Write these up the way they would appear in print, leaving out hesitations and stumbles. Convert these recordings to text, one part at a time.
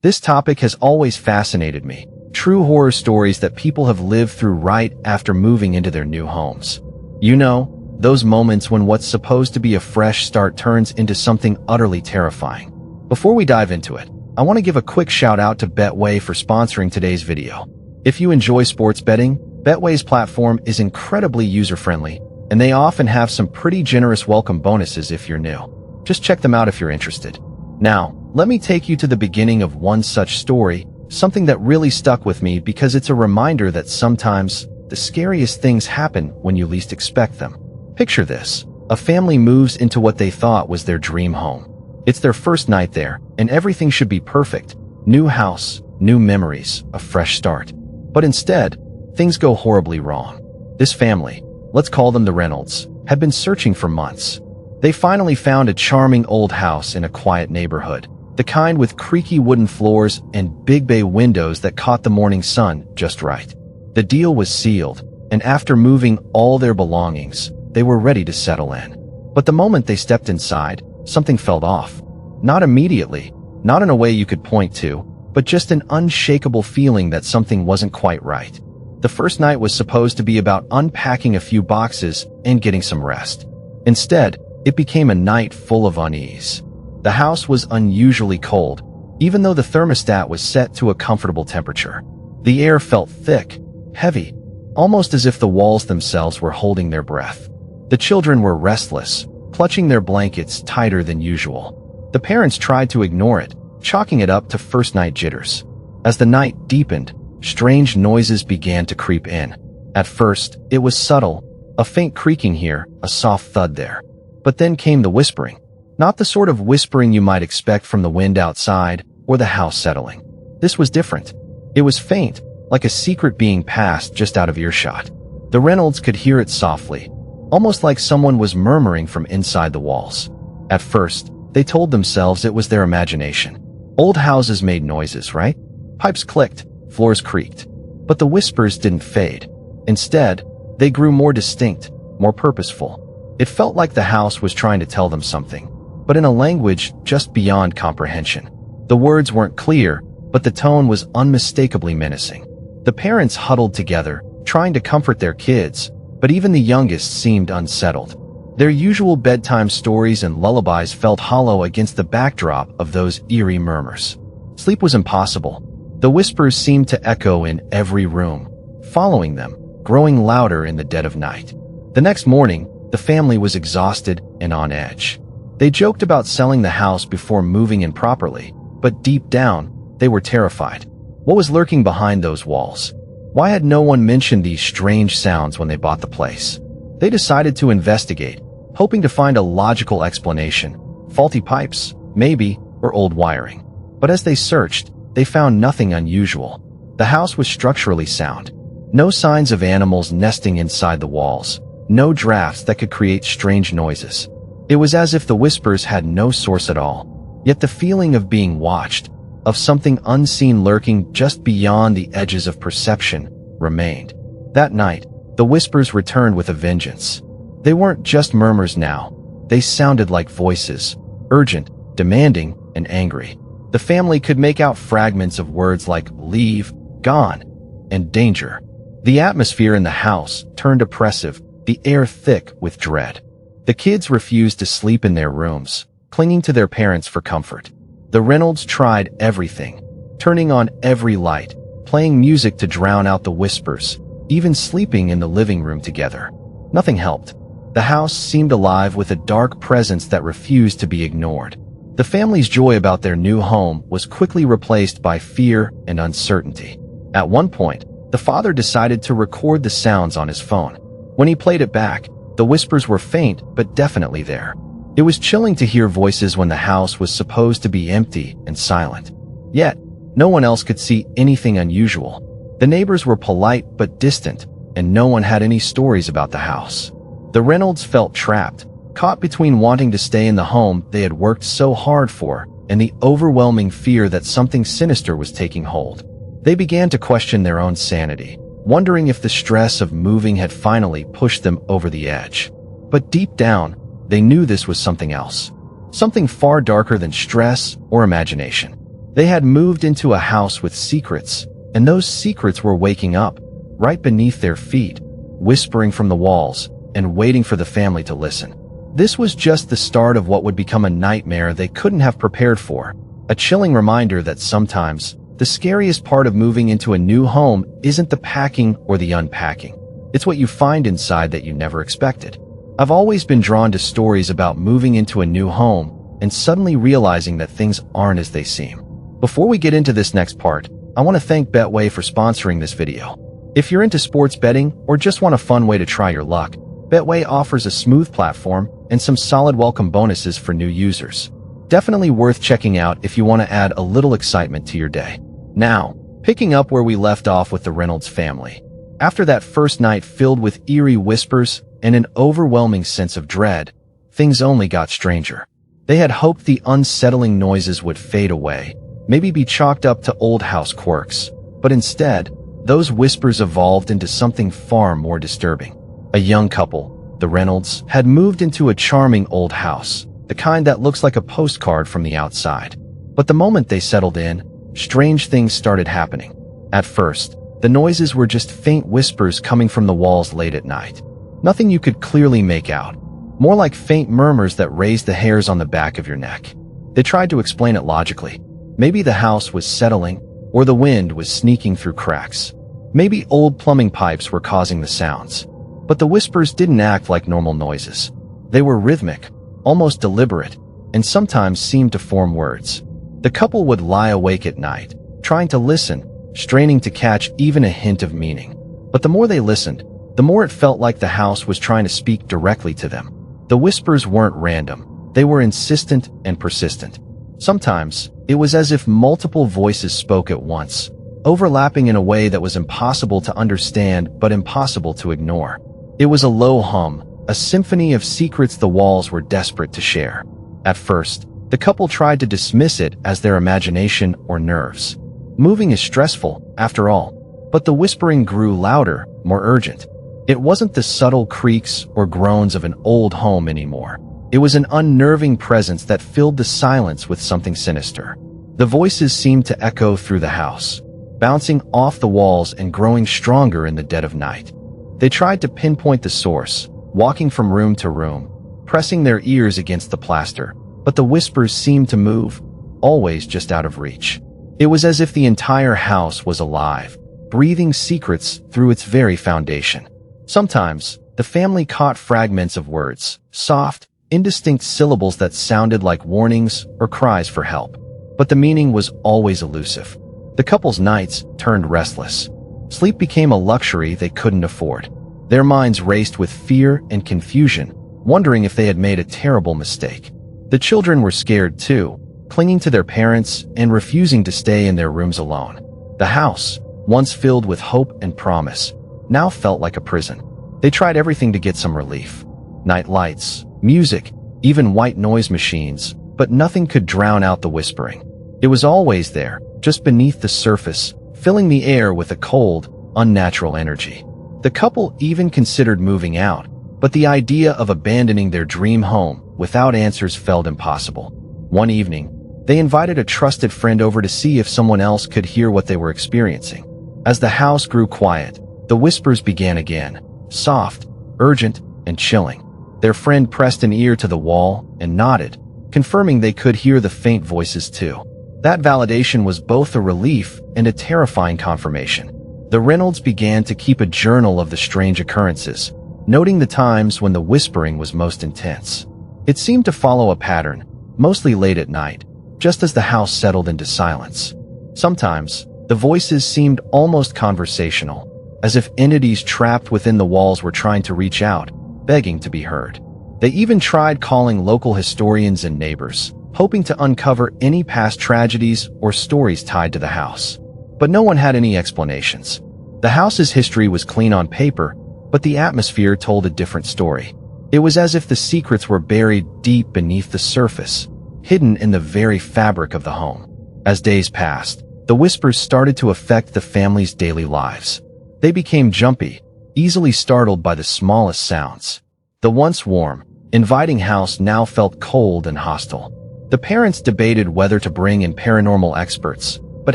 This topic has always fascinated me. True horror stories that people have lived through right after moving into their new homes. You know, those moments when what's supposed to be a fresh start turns into something utterly terrifying. Before we dive into it, I want to give a quick shout out to Betway for sponsoring today's video. If you enjoy sports betting, Betway's platform is incredibly user-friendly, and they often have some pretty generous welcome bonuses if you're new. Just check them out if you're interested. Now, let me take you to the beginning of one such story, something that really stuck with me because it's a reminder that sometimes the scariest things happen when you least expect them. Picture this. A family moves into what they thought was their dream home. It's their first night there, and everything should be perfect. New house, new memories, a fresh start. But instead, things go horribly wrong. This family, let's call them the Reynolds, had been searching for months. They finally found a charming old house in a quiet neighborhood, the kind with creaky wooden floors and big bay windows that caught the morning sun just right. The deal was sealed, and after moving all their belongings, they were ready to settle in. But the moment they stepped inside, something felt off. Not immediately, not in a way you could point to, but just an unshakable feeling that something wasn't quite right. The first night was supposed to be about unpacking a few boxes and getting some rest. Instead, it became a night full of unease. The house was unusually cold, even though the thermostat was set to a comfortable temperature. The air felt thick, heavy, almost as if the walls themselves were holding their breath. The children were restless, clutching their blankets tighter than usual. The parents tried to ignore it, chalking it up to first-night jitters. As the night deepened, strange noises began to creep in. At first, it was subtle, a faint creaking here, a soft thud there. But then came the whispering. Not the sort of whispering you might expect from the wind outside or the house settling. This was different. It was faint, like a secret being passed just out of earshot. The Reynolds could hear it softly, almost like someone was murmuring from inside the walls. At first, they told themselves it was their imagination. Old houses made noises, right? Pipes clicked, floors creaked. But the whispers didn't fade. Instead, they grew more distinct, more purposeful. It felt like the house was trying to tell them something, but in a language just beyond comprehension. The words weren't clear, but the tone was unmistakably menacing. The parents huddled together, trying to comfort their kids, but even the youngest seemed unsettled. Their usual bedtime stories and lullabies felt hollow against the backdrop of those eerie murmurs. Sleep was impossible. The whispers seemed to echo in every room, following them, growing louder in the dead of night. The next morning, the family was exhausted and on edge. They joked about selling the house before moving in properly, but deep down, they were terrified. What was lurking behind those walls? Why had no one mentioned these strange sounds when they bought the place? They decided to investigate, hoping to find a logical explanation. Faulty pipes, maybe, or old wiring. But as they searched, they found nothing unusual. The house was structurally sound. No signs of animals nesting inside the walls. No drafts that could create strange noises. It was as if the whispers had no source at all. Yet the feeling of being watched, of something unseen lurking just beyond the edges of perception, remained. That night, the whispers returned with a vengeance. They weren't just murmurs now. They sounded like voices, urgent, demanding, and angry. The family could make out fragments of words like leave, gone, and danger. The atmosphere in the house turned oppressive, the air thick with dread. The kids refused to sleep in their rooms, clinging to their parents for comfort. The Reynolds tried everything, turning on every light, playing music to drown out the whispers, even sleeping in the living room together. Nothing helped. The house seemed alive with a dark presence that refused to be ignored. The family's joy about their new home was quickly replaced by fear and uncertainty. At one point, the father decided to record the sounds on his phone. When he played it back, the whispers were faint but definitely there. It was chilling to hear voices when the house was supposed to be empty and silent. Yet, no one else could see anything unusual. The neighbors were polite but distant, and no one had any stories about the house. The Reynolds felt trapped, caught between wanting to stay in the home they had worked so hard for and the overwhelming fear that something sinister was taking hold. They began to question their own sanity, wondering if the stress of moving had finally pushed them over the edge. But deep down, they knew this was something else, something far darker than stress or imagination. They had moved into a house with secrets, and those secrets were waking up, right beneath their feet, whispering from the walls, and waiting for the family to listen. This was just the start of what would become a nightmare they couldn't have prepared for, a chilling reminder that sometimes, the scariest part of moving into a new home isn't the packing or the unpacking. It's what you find inside that you never expected. I've always been drawn to stories about moving into a new home and suddenly realizing that things aren't as they seem. Before we get into this next part, I want to thank Betway for sponsoring this video. If you're into sports betting or just want a fun way to try your luck, Betway offers a smooth platform and some solid welcome bonuses for new users. Definitely worth checking out if you want to add a little excitement to your day. Now, picking up where we left off with the Reynolds family. After that first night filled with eerie whispers and an overwhelming sense of dread, things only got stranger. They had hoped the unsettling noises would fade away, maybe be chalked up to old house quirks, but instead, those whispers evolved into something far more disturbing. A young couple, the Reynolds, had moved into a charming old house, the kind that looks like a postcard from the outside. But the moment they settled in, strange things started happening. At first, the noises were just faint whispers coming from the walls late at night. Nothing you could clearly make out, more like faint murmurs that raised the hairs on the back of your neck. They tried to explain it logically. Maybe the house was settling, or the wind was sneaking through cracks. Maybe old plumbing pipes were causing the sounds. But the whispers didn't act like normal noises. They were rhythmic, almost deliberate, and sometimes seemed to form words. The couple would lie awake at night, trying to listen, straining to catch even a hint of meaning. But the more they listened, the more it felt like the house was trying to speak directly to them. The whispers weren't random. They were insistent and persistent. Sometimes, it was as if multiple voices spoke at once, overlapping in a way that was impossible to understand but impossible to ignore. It was a low hum, a symphony of secrets the walls were desperate to share. At first, the couple tried to dismiss it as their imagination or nerves. Moving is stressful, after all, but the whispering grew louder, more urgent. It wasn't the subtle creaks or groans of an old home anymore. It was an unnerving presence that filled the silence with something sinister. The voices seemed to echo through the house, bouncing off the walls and growing stronger in the dead of night. They tried to pinpoint the source, walking from room to room, pressing their ears against the plaster, but the whispers seemed to move, always just out of reach. It was as if the entire house was alive, breathing secrets through its very foundation. Sometimes, the family caught fragments of words, soft, indistinct syllables that sounded like warnings or cries for help. But the meaning was always elusive. The couple's nights turned restless. Sleep became a luxury they couldn't afford. Their minds raced with fear and confusion, wondering if they had made a terrible mistake. The children were scared too, clinging to their parents and refusing to stay in their rooms alone. The house, once filled with hope and promise, now felt like a prison. They tried everything to get some relief. Night lights, music, even white noise machines, but nothing could drown out the whispering. It was always there, just beneath the surface, filling the air with a cold, unnatural energy. The couple even considered moving out, but the idea of abandoning their dream home without answers felt impossible. One evening, they invited a trusted friend over to see if someone else could hear what they were experiencing. As the house grew quiet, the whispers began again, soft, urgent, and chilling. Their friend pressed an ear to the wall and nodded, confirming they could hear the faint voices too. That validation was both a relief and a terrifying confirmation. The Reynolds began to keep a journal of the strange occurrences, noting the times when the whispering was most intense. It seemed to follow a pattern, mostly late at night, just as the house settled into silence. Sometimes, the voices seemed almost conversational, as if entities trapped within the walls were trying to reach out, begging to be heard. They even tried calling local historians and neighbors, hoping to uncover any past tragedies or stories tied to the house. But no one had any explanations. The house's history was clean on paper, but the atmosphere told a different story. It was as if the secrets were buried deep beneath the surface, hidden in the very fabric of the home. As days passed, the whispers started to affect the family's daily lives. They became jumpy, easily startled by the smallest sounds. The once warm, inviting house now felt cold and hostile. The parents debated whether to bring in paranormal experts, but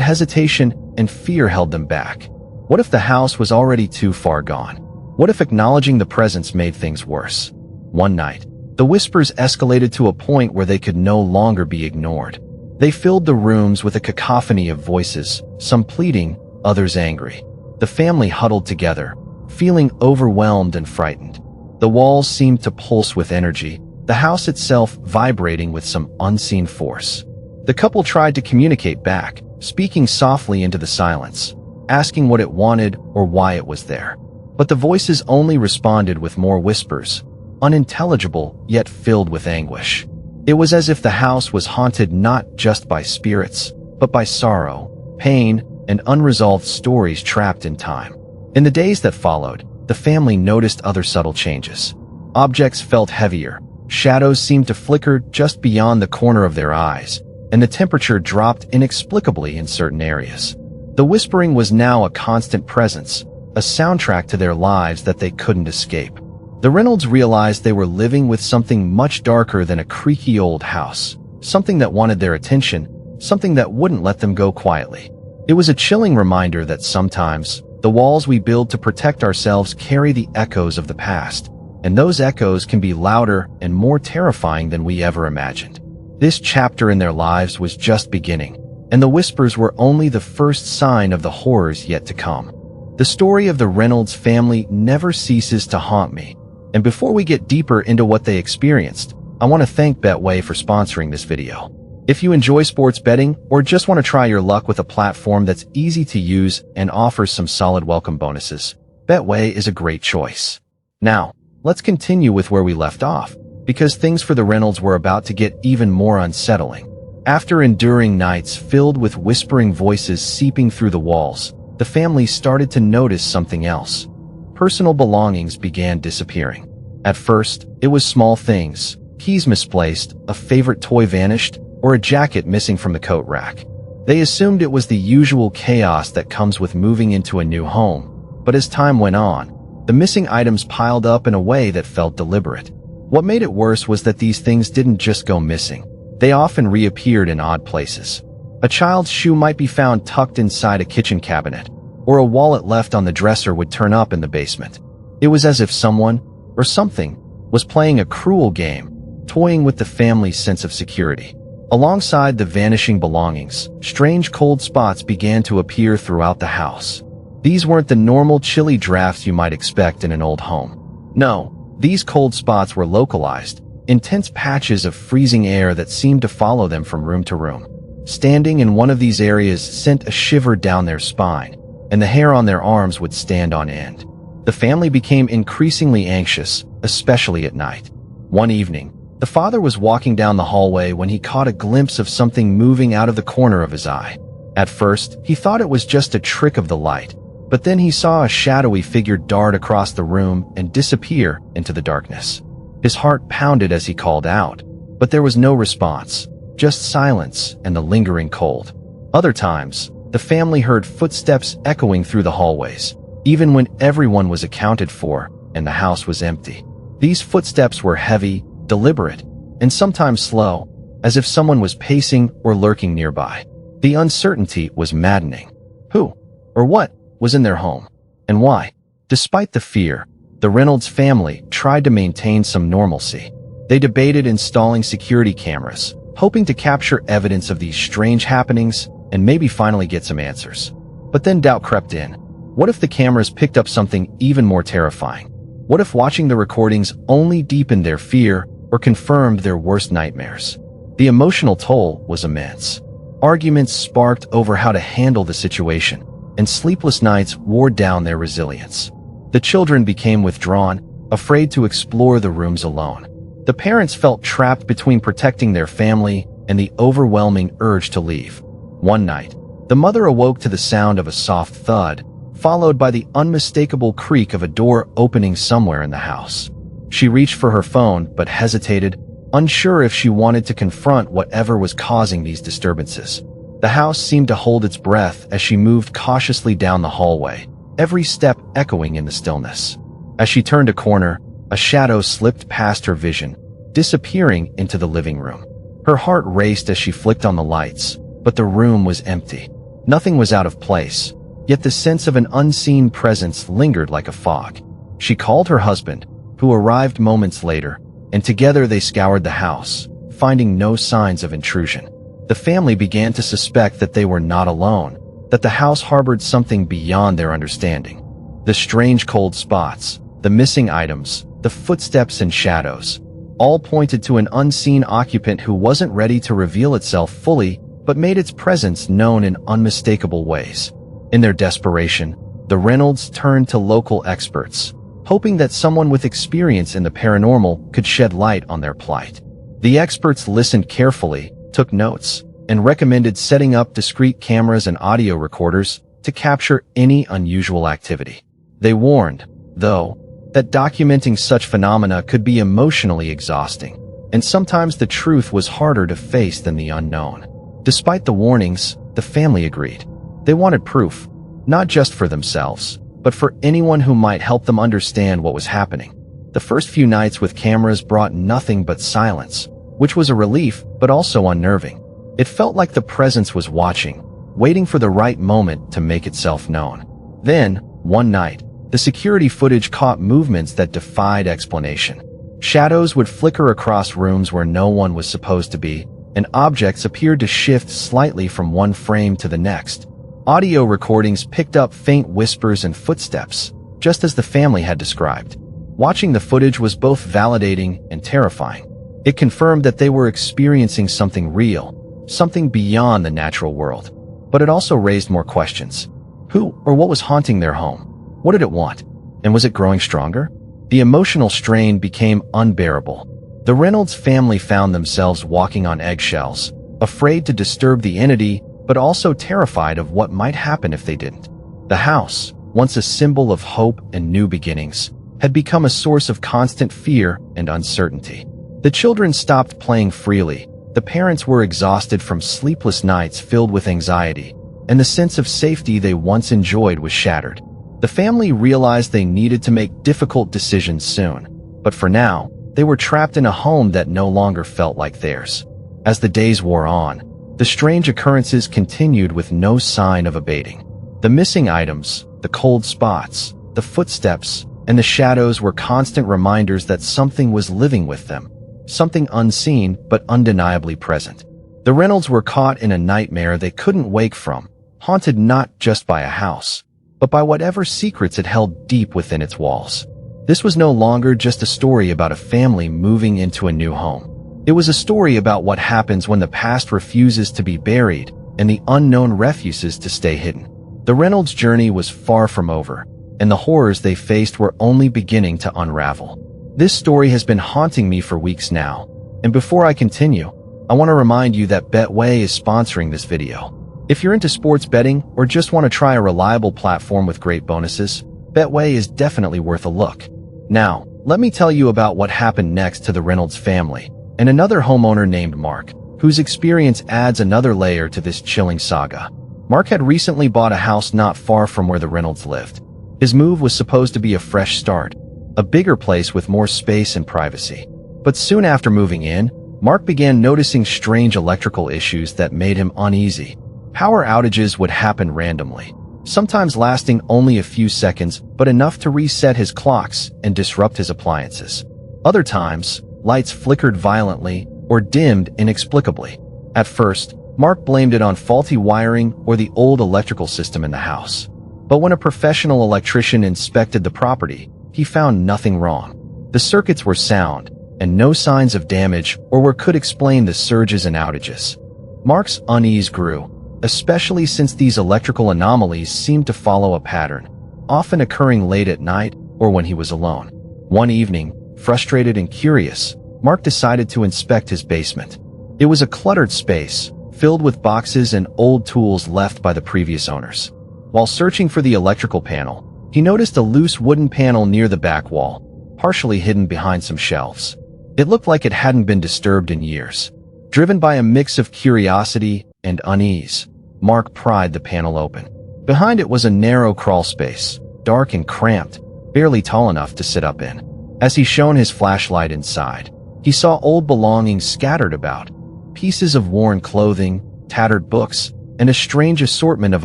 hesitation and fear held them back. What if the house was already too far gone? What if acknowledging the presence made things worse? One night, the whispers escalated to a point where they could no longer be ignored. They filled the rooms with a cacophony of voices, some pleading, others angry. The family huddled together, feeling overwhelmed and frightened. The walls seemed to pulse with energy, the house itself vibrating with some unseen force. The couple tried to communicate back, speaking softly into the silence, asking what it wanted or why it was there. But the voices only responded with more whispers, unintelligible yet filled with anguish. It was as if the house was haunted not just by spirits, but by sorrow, pain, and unresolved stories trapped in time. In the days that followed, the family noticed other subtle changes. Objects felt heavier, shadows seemed to flicker just beyond the corner of their eyes, and the temperature dropped inexplicably in certain areas. The whispering was now a constant presence, a soundtrack to their lives that they couldn't escape. The Reynolds realized they were living with something much darker than a creaky old house, something that wanted their attention, something that wouldn't let them go quietly. It was a chilling reminder that sometimes, the walls we build to protect ourselves carry the echoes of the past, and those echoes can be louder and more terrifying than we ever imagined. This chapter in their lives was just beginning, and the whispers were only the first sign of the horrors yet to come. The story of the Reynolds family never ceases to haunt me. And before we get deeper into what they experienced, I want to thank Betway for sponsoring this video. If you enjoy sports betting or just want to try your luck with a platform that's easy to use and offers some solid welcome bonuses, Betway is a great choice. Now, let's continue with where we left off, because things for the Reynolds were about to get even more unsettling. After enduring nights filled with whispering voices seeping through the walls, the family started to notice something else. Personal belongings began disappearing. At first, it was small things, keys misplaced, a favorite toy vanished, or a jacket missing from the coat rack. They assumed it was the usual chaos that comes with moving into a new home, but as time went on, the missing items piled up in a way that felt deliberate. What made it worse was that these things didn't just go missing. They often reappeared in odd places. A child's shoe might be found tucked inside a kitchen cabinet, or a wallet left on the dresser would turn up in the basement. It was as if someone, or something, was playing a cruel game, toying with the family's sense of security. Alongside the vanishing belongings, strange cold spots began to appear throughout the house. These weren't the normal chilly drafts you might expect in an old home. No, these cold spots were localized, intense patches of freezing air that seemed to follow them from room to room. Standing in one of these areas sent a shiver down their spine, and the hair on their arms would stand on end. The family became increasingly anxious, especially at night. One evening, the father was walking down the hallway when he caught a glimpse of something moving out of the corner of his eye. At first, he thought it was just a trick of the light, but then he saw a shadowy figure dart across the room and disappear into the darkness. His heart pounded as he called out, but there was no response, just silence and the lingering cold. Other times, the family heard footsteps echoing through the hallways, even when everyone was accounted for and the house was empty. These footsteps were heavy, deliberate, and sometimes slow, as if someone was pacing or lurking nearby. The uncertainty was maddening. Who, or what, was in their home, and why? Despite the fear, the Reynolds family tried to maintain some normalcy. They debated installing security cameras, hoping to capture evidence of these strange happenings and maybe finally get some answers. But then doubt crept in. What if the cameras picked up something even more terrifying? What if watching the recordings only deepened their fear or confirmed their worst nightmares? The emotional toll was immense. Arguments sparked over how to handle the situation, and sleepless nights wore down their resilience. The children became withdrawn, afraid to explore the rooms alone. The parents felt trapped between protecting their family and the overwhelming urge to leave. One night, the mother awoke to the sound of a soft thud, followed by the unmistakable creak of a door opening somewhere in the house. She reached for her phone but hesitated, unsure if she wanted to confront whatever was causing these disturbances. The house seemed to hold its breath as she moved cautiously down the hallway, every step echoing in the stillness. As she turned a corner, a shadow slipped past her vision, disappearing into the living room. Her heart raced as she flicked on the lights, but the room was empty. Nothing was out of place, yet the sense of an unseen presence lingered like a fog. She called her husband, who arrived moments later, and together they scoured the house, finding no signs of intrusion. The family began to suspect that they were not alone, that the house harbored something beyond their understanding. The strange cold spots, the missing items, the footsteps and shadows, all pointed to an unseen occupant who wasn't ready to reveal itself fully, but made its presence known in unmistakable ways. In their desperation, the Reynolds turned to local experts, hoping that someone with experience in the paranormal could shed light on their plight. The experts listened carefully, took notes, and recommended setting up discreet cameras and audio recorders to capture any unusual activity. They warned, though, that documenting such phenomena could be emotionally exhausting, and sometimes the truth was harder to face than the unknown. Despite the warnings, the family agreed. They wanted proof, not just for themselves, but for anyone who might help them understand what was happening. The first few nights with cameras brought nothing but silence, which was a relief but also unnerving. It felt like the presence was watching, waiting for the right moment to make itself known. Then, one night, the security footage caught movements that defied explanation. Shadows would flicker across rooms where no one was supposed to be, and objects appeared to shift slightly from one frame to the next. Audio recordings picked up faint whispers and footsteps, just as the family had described. Watching the footage was both validating and terrifying. It confirmed that they were experiencing something real, something beyond the natural world. But it also raised more questions. Who or what was haunting their home? What did it want? And was it growing stronger? The emotional strain became unbearable. The Reynolds family found themselves walking on eggshells, afraid to disturb the entity, but also terrified of what might happen if they didn't. The house, once a symbol of hope and new beginnings, had become a source of constant fear and uncertainty. The children stopped playing freely. The parents were exhausted from sleepless nights filled with anxiety, and the sense of safety they once enjoyed was shattered. The family realized they needed to make difficult decisions soon, but for now, they were trapped in a home that no longer felt like theirs. As the days wore on, the strange occurrences continued with no sign of abating. The missing items, the cold spots, the footsteps, and the shadows were constant reminders that something was living with them, something unseen but undeniably present. The Reynolds were caught in a nightmare they couldn't wake from, haunted not just by a house, but by whatever secrets it held deep within its walls. This was no longer just a story about a family moving into a new home. It was a story about what happens when the past refuses to be buried and the unknown refuses to stay hidden. The Reynolds' journey was far from over, and the horrors they faced were only beginning to unravel. This story has been haunting me for weeks now, and before I continue, I want to remind you that Betway is sponsoring this video. If you're into sports betting or just want to try a reliable platform with great bonuses, Betway is definitely worth a look. Now, let me tell you about what happened next to the Reynolds family and another homeowner named Mark, whose experience adds another layer to this chilling saga. Mark had recently bought a house not far from where the Reynolds lived. His move was supposed to be a fresh start, a bigger place with more space and privacy. But soon after moving in, Mark began noticing strange electrical issues that made him uneasy. Power outages would happen randomly, sometimes lasting only a few seconds, but enough to reset his clocks and disrupt his appliances. Other times, lights flickered violently or dimmed inexplicably. At first, Mark blamed it on faulty wiring or the old electrical system in the house. But when a professional electrician inspected the property, he found nothing wrong. The circuits were sound, and no signs of damage or what could explain the surges and outages. Mark's unease grew, especially since these electrical anomalies seemed to follow a pattern, often occurring late at night or when he was alone. One evening, frustrated and curious, Mark decided to inspect his basement. It was a cluttered space, filled with boxes and old tools left by the previous owners. While searching for the electrical panel, he noticed a loose wooden panel near the back wall, partially hidden behind some shelves. It looked like it hadn't been disturbed in years. Driven by a mix of curiosity and unease, Mark pried the panel open. Behind it was a narrow crawl space, dark and cramped, barely tall enough to sit up in. As he shone his flashlight inside, he saw old belongings scattered about, pieces of worn clothing, tattered books, and a strange assortment of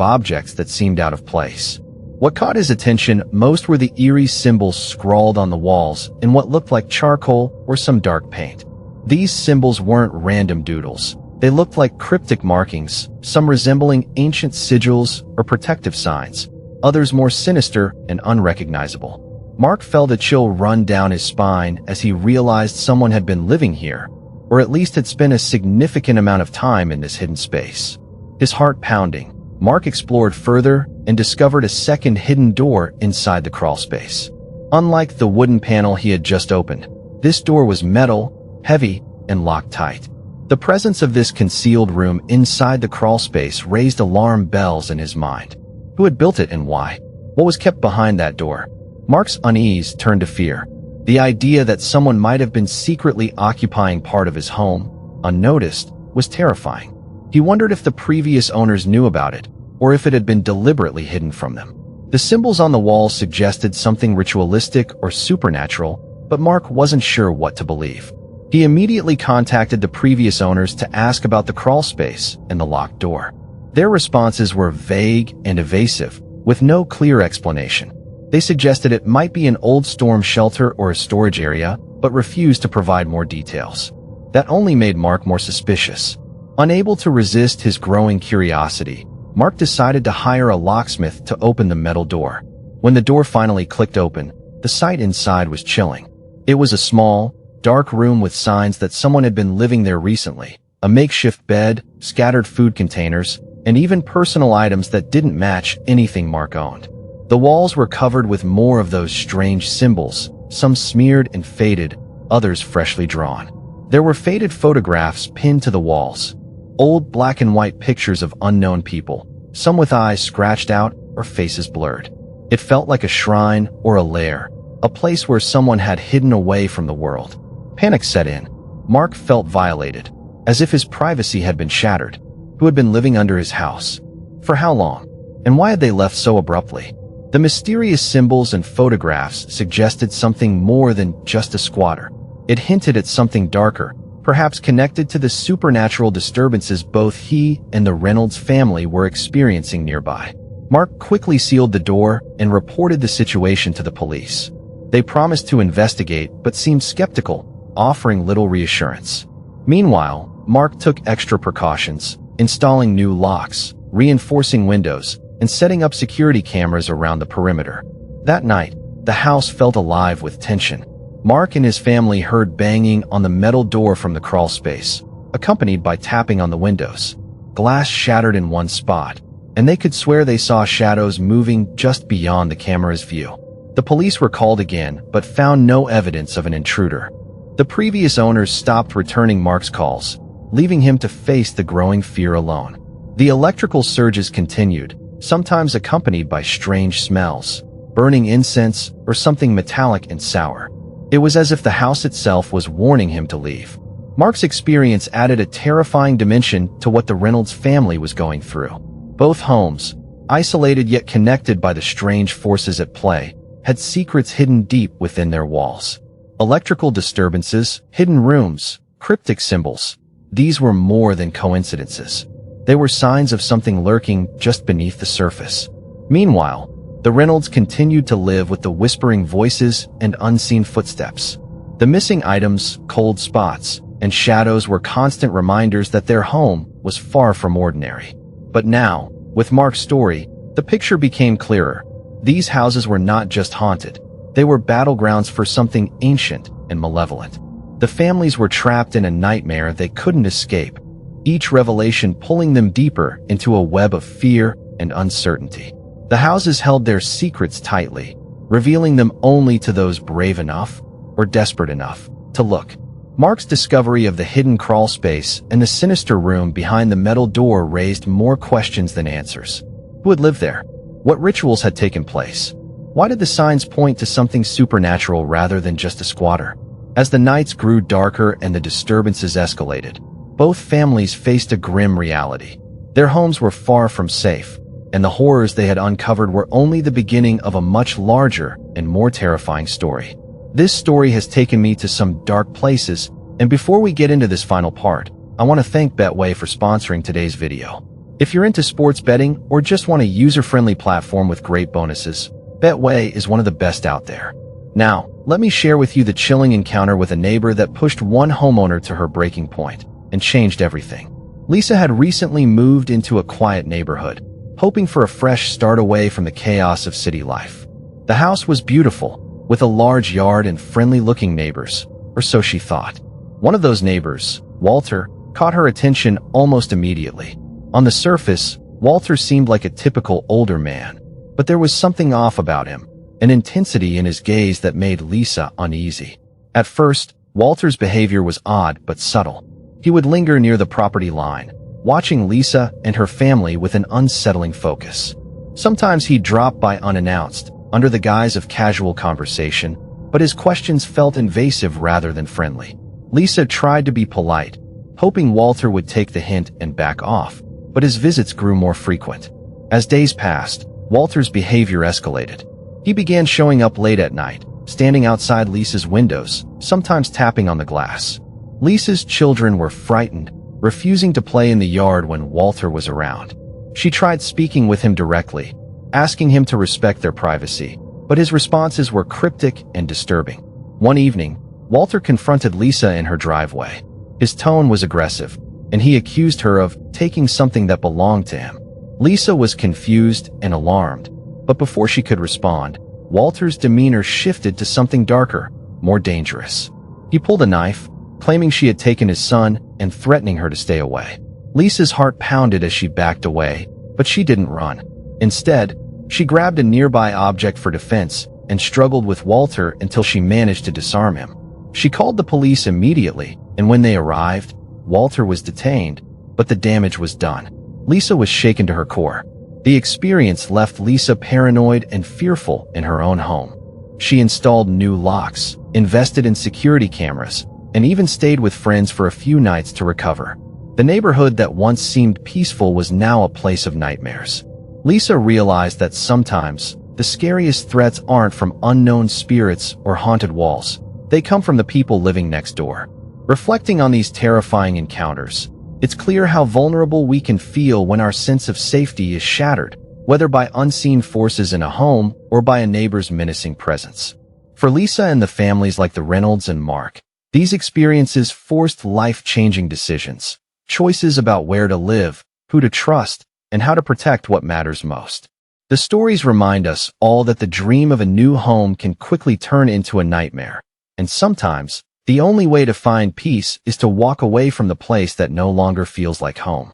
objects that seemed out of place. What caught his attention most were the eerie symbols scrawled on the walls in what looked like charcoal or some dark paint. These symbols weren't random doodles. They looked like cryptic markings, some resembling ancient sigils or protective signs, others more sinister and unrecognizable. Mark felt a chill run down his spine as he realized someone had been living here, or at least had spent a significant amount of time in this hidden space. His heart pounding, Mark explored further and discovered a second hidden door inside the crawlspace. Unlike the wooden panel he had just opened, this door was metal, heavy, and locked tight. The presence of this concealed room inside the crawlspace raised alarm bells in his mind. Who had built it and why? What was kept behind that door? Mark's unease turned to fear. The idea that someone might have been secretly occupying part of his home, unnoticed, was terrifying. He wondered if the previous owners knew about it, or if it had been deliberately hidden from them. The symbols on the wall suggested something ritualistic or supernatural, but Mark wasn't sure what to believe. He immediately contacted the previous owners to ask about the crawlspace and the locked door. Their responses were vague and evasive, with no clear explanation. They suggested it might be an old storm shelter or a storage area, but refused to provide more details. That only made Mark more suspicious. Unable to resist his growing curiosity, Mark decided to hire a locksmith to open the metal door. When the door finally clicked open, the sight inside was chilling. It was a small, dark room with signs that someone had been living there recently. A makeshift bed, scattered food containers, and even personal items that didn't match anything Mark owned. The walls were covered with more of those strange symbols, some smeared and faded, others freshly drawn. There were faded photographs pinned to the walls, old black and white pictures of unknown people, some with eyes scratched out or faces blurred. It felt like a shrine or a lair, a place where someone had hidden away from the world. Panic set in. Mark felt violated, as if his privacy had been shattered. Who had been living under his house? For how long? And why had they left so abruptly? The mysterious symbols and photographs suggested something more than just a squatter. It hinted at something darker, perhaps connected to the supernatural disturbances both he and the Reynolds family were experiencing nearby. Mark quickly sealed the door and reported the situation to the police. They promised to investigate but seemed skeptical, offering little reassurance. Meanwhile, Mark took extra precautions, installing new locks, reinforcing windows, and setting up security cameras around the perimeter. That night, the house felt alive with tension. Mark and his family heard banging on the metal door from the crawlspace, accompanied by tapping on the windows. Glass shattered in one spot, and they could swear they saw shadows moving just beyond the camera's view. The police were called again, but found no evidence of an intruder. The previous owners stopped returning Mark's calls, leaving him to face the growing fear alone. The electrical surges continued, sometimes accompanied by strange smells, burning incense or something metallic and sour. It was as if the house itself was warning him to leave. Mark's experience added a terrifying dimension to what the Reynolds family was going through. Both homes, isolated yet connected by the strange forces at play, had secrets hidden deep within their walls. Electrical disturbances, hidden rooms, cryptic symbols. These were more than coincidences. They were signs of something lurking just beneath the surface. Meanwhile, the Reynolds continued to live with the whispering voices and unseen footsteps. The missing items, cold spots, and shadows were constant reminders that their home was far from ordinary. But now, with Mark's story, the picture became clearer. These houses were not just haunted. They were battlegrounds for something ancient and malevolent. The families were trapped in a nightmare they couldn't escape, each revelation pulling them deeper into a web of fear and uncertainty. The houses held their secrets tightly, revealing them only to those brave enough or desperate enough to look. Mark's discovery of the hidden crawl space and the sinister room behind the metal door raised more questions than answers. Who had lived there? What rituals had taken place? Why did the signs point to something supernatural rather than just a squatter? As the nights grew darker and the disturbances escalated, both families faced a grim reality. Their homes were far from safe, and the horrors they had uncovered were only the beginning of a much larger and more terrifying story. This story has taken me to some dark places, and before we get into this final part, I want to thank Betway for sponsoring today's video. If you're into sports betting or just want a user-friendly platform with great bonuses, Betway is one of the best out there. Now, let me share with you the chilling encounter with a neighbor that pushed one homeowner to her breaking point and changed everything. Lisa had recently moved into a quiet neighborhood, hoping for a fresh start away from the chaos of city life. The house was beautiful, with a large yard and friendly-looking neighbors, or so she thought. One of those neighbors, Walter, caught her attention almost immediately. On the surface, Walter seemed like a typical older man, but there was something off about him, an intensity in his gaze that made Lisa uneasy. At first, Walter's behavior was odd but subtle. He would linger near the property line, watching Lisa and her family with an unsettling focus. Sometimes he'd drop by unannounced, under the guise of casual conversation, but his questions felt invasive rather than friendly. Lisa tried to be polite, hoping Walter would take the hint and back off, but his visits grew more frequent. As days passed, Walter's behavior escalated. He began showing up late at night, standing outside Lisa's windows, sometimes tapping on the glass. Lisa's children were frightened, refusing to play in the yard when Walter was around. She tried speaking with him directly, asking him to respect their privacy, but his responses were cryptic and disturbing. One evening, Walter confronted Lisa in her driveway. His tone was aggressive, and he accused her of taking something that belonged to him. Lisa was confused and alarmed, but before she could respond, Walter's demeanor shifted to something darker, more dangerous. He pulled a knife, claiming she had taken his son and threatening her to stay away. Lisa's heart pounded as she backed away, but she didn't run. Instead, she grabbed a nearby object for defense and struggled with Walter until she managed to disarm him. She called the police immediately, and when they arrived, Walter was detained, but the damage was done. Lisa was shaken to her core. The experience left Lisa paranoid and fearful in her own home. She installed new locks, invested in security cameras, and even stayed with friends for a few nights to recover. The neighborhood that once seemed peaceful was now a place of nightmares. Lisa realized that sometimes, the scariest threats aren't from unknown spirits or haunted walls. They come from the people living next door. Reflecting on these terrifying encounters, it's clear how vulnerable we can feel when our sense of safety is shattered, whether by unseen forces in a home or by a neighbor's menacing presence. For Lisa and the families like the Reynolds and Mark, these experiences forced life-changing decisions, choices about where to live, who to trust, and how to protect what matters most. The stories remind us all that the dream of a new home can quickly turn into a nightmare, and sometimes, the only way to find peace is to walk away from the place that no longer feels like home.